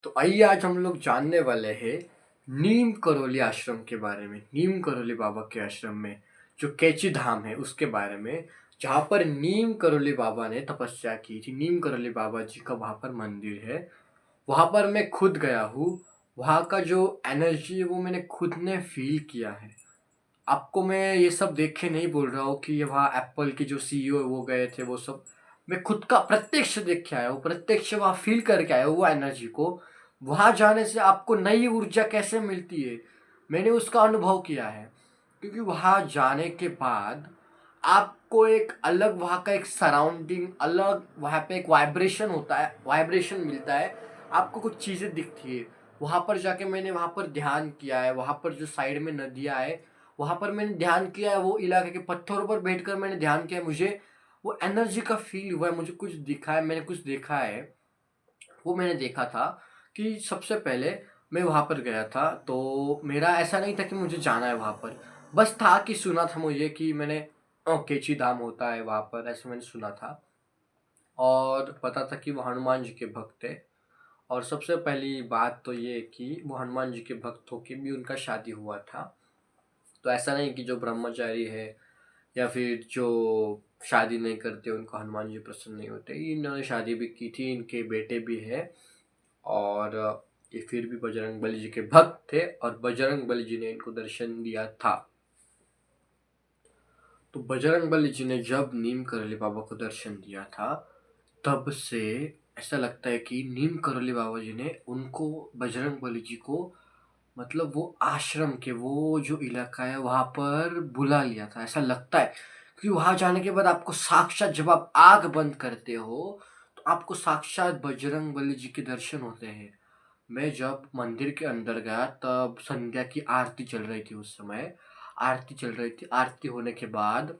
तो आइए आज हम लोग जानने वाले हैं नीम करोली आश्रम के बारे में। नीम करोली बाबा के आश्रम में जो कैची धाम है उसके बारे में, जहाँ पर नीम करोली बाबा ने तपस्या की थी। नीम करोली बाबा जी का वहाँ पर मंदिर है। वहाँ पर मैं खुद गया हूँ। वहाँ का जो एनर्जी है वो मैंने खुद ने फील किया है। आपको मैं ये सब देख के नहीं बोल रहा हूँ कि ये वहाँ एप्पल के जो सीईओ है वो गए थे वो सब। मैं खुद का प्रत्यक्ष देख के आया हूँ, प्रत्यक्ष वहाँ फील करके आया हूँ वो एनर्जी को। वहाँ जाने से आपको नई ऊर्जा कैसे मिलती है, मैंने उसका अनुभव किया है। क्योंकि वहाँ जाने के बाद आपको एक अलग वहाँ का एक सराउंडिंग अलग, वहाँ पे एक वाइब्रेशन होता है, वाइब्रेशन मिलता है। आपको कुछ चीज़ें दिखती है। वहाँ पर जाके मैंने वहाँ पर ध्यान किया है। वहाँ पर जो साइड में नदियाँ है वहाँ पर मैंने ध्यान किया है। वो इलाके के पत्थरों पर बैठकर मैंने ध्यान किया है। मुझे वो एनर्जी का फील हुआ है, मुझे कुछ दिखा है, मैंने कुछ देखा है। वो मैंने देखा था कि सबसे पहले मैं वहाँ पर गया था तो मेरा ऐसा नहीं था कि मुझे जाना है वहाँ पर। बस था कि सुना था मुझे कि मैंने केची धाम होता है वहाँ पर, ऐसे मैंने सुना था। और पता था कि वो हनुमान जी के भक्त थे। और सबसे पहली बात तो ये कि वो हनुमान जी के भक्त होके भी उनका शादी हुआ था। तो ऐसा नहीं कि जो ब्रह्मचारी है या फिर जो शादी नहीं करते उनको हनुमान जी प्रसन्न नहीं होते। इन्होंने शादी भी की थी, इनके बेटे भी हैं। और ये फिर भी बजरंग बली जी के भक्त थे और बजरंग बली जी ने इनको दर्शन दिया था। तो बजरंग बली जी ने जब नीम करौली बाबा को दर्शन दिया था तब से ऐसा लगता है कि नीम करौली बाबा जी ने उनको, बजरंग बली जी को, मतलब वो आश्रम के वो जो इलाका है वहाँ पर बुला लिया था, ऐसा लगता है। क्योंकि वहाँ जाने के बाद आपको साक्षात, जब आप आँख बंद करते हो तो आपको साक्षात बजरंग बली जी के दर्शन होते हैं। मैं जब मंदिर के अंदर गया तब संध्या की आरती चल रही थी। उस समय आरती चल रही थी। आरती होने के बाद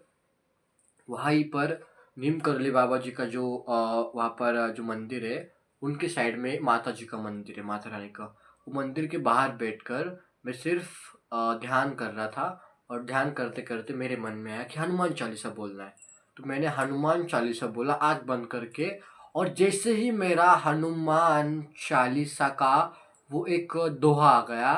वहीं पर नीम करौली बाबा जी का जो वहाँ पर जो मंदिर है उनके साइड में माता जी का मंदिर है, माता रानी का। वो मंदिर के बाहर बैठकर मैं सिर्फ ध्यान कर रहा था। और ध्यान करते करते मेरे मन में आया कि हनुमान चालीसा बोलना है। तो मैंने हनुमान चालीसा बोला आँख बंद करके। और जैसे ही मेरा हनुमान चालीसा का वो एक दोहा आ गया,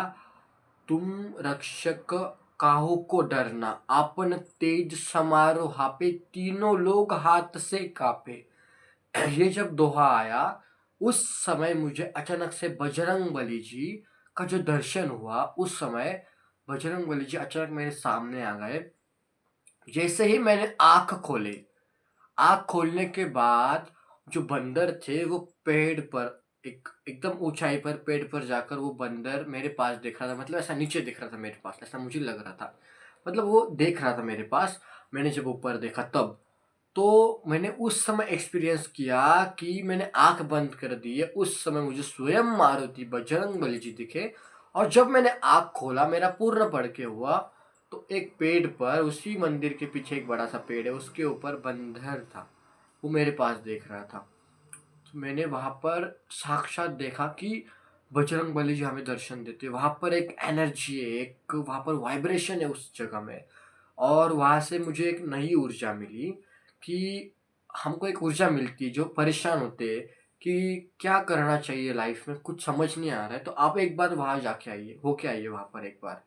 तुम रक्षक काहू को डरना, आपन तेज समारो हापे, तीनों लोग हाथ से कापे। ये जब दोहा आया उस समय मुझे अचानक से बजरंग बली जी का जो दर्शन हुआ। उस समय बजरंग बली जी अचानक मेरे सामने आ गए। जैसे ही मैंने आंख खोले, आँख खोलने के बाद जो बंदर थे वो पेड़ पर, एकदम ऊंचाई पर पेड़ पर जाकर वो बंदर मेरे पास देख रहा था। मतलब ऐसा नीचे दिख रहा था मेरे पास, ऐसा मुझे लग रहा था। मतलब वो देख रहा था मेरे पास। मैंने जब ऊपर देखा तब तो मैंने उस समय एक्सपीरियंस किया कि मैंने आंख बंद कर दी है। उस समय मुझे स्वयं मारुति बजरंग बली जी दिखे। और जब मैंने आंख खोला मेरा पूर्ण पड़ के हुआ तो एक पेड़ पर, उसी मंदिर के पीछे एक बड़ा सा पेड़ है उसके ऊपर बंदर था, वो मेरे पास देख रहा था। तो मैंने वहां पर साक्षात देखा कि बजरंग बली जी हमें दर्शन देते। वहां पर एक एनर्जी है, एक वहां पर वाइब्रेशन है उस जगह में। और वहां से मुझे एक नई ऊर्जा मिली कि हमको एक ऊर्जा मिलती है जो परेशान होते हैं कि क्या करना चाहिए लाइफ में, कुछ समझ नहीं आ रहा है। तो आप एक बार वहां जाके आइए, होके आइए वहां पर एक बार।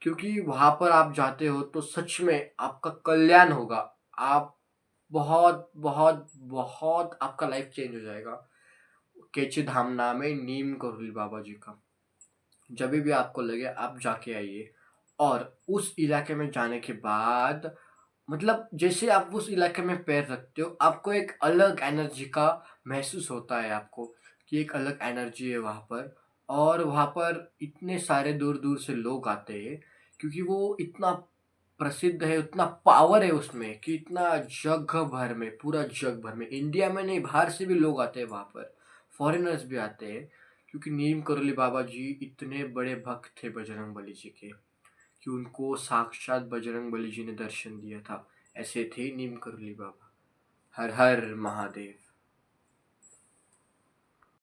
क्योंकि वहां पर आप जाते हो तो सच में आपका कल्याण होगा। आप बहुत बहुत बहुत आपका लाइफ चेंज हो जाएगा। केची धाम नाम है नीम करोली बाबा जी का। जब भी आपको लगे आप जाके आइए। और उस इलाके में जाने के बाद, मतलब जैसे आप उस इलाके में पैर रखते हो आपको एक अलग एनर्जी का महसूस होता है आपको, कि एक अलग एनर्जी है वहाँ पर। और वहाँ पर इतने सारे दूर दूर से लोग आते हैं क्योंकि वो इतना प्रसिद्ध है, उतना पावर है उसमें कि इतना जग भर में, पूरा जग भर में, इंडिया में नहीं बाहर से भी लोग आते हैं वहाँ पर, फॉरेनर्स भी आते हैं। क्योंकि नीम करोली बाबा जी इतने बड़े भक्त थे बजरंग बली जी के कि उनको साक्षात बजरंग बली जी ने दर्शन दिया था। ऐसे थे नीम करोली बाबा। हर हर महादेव।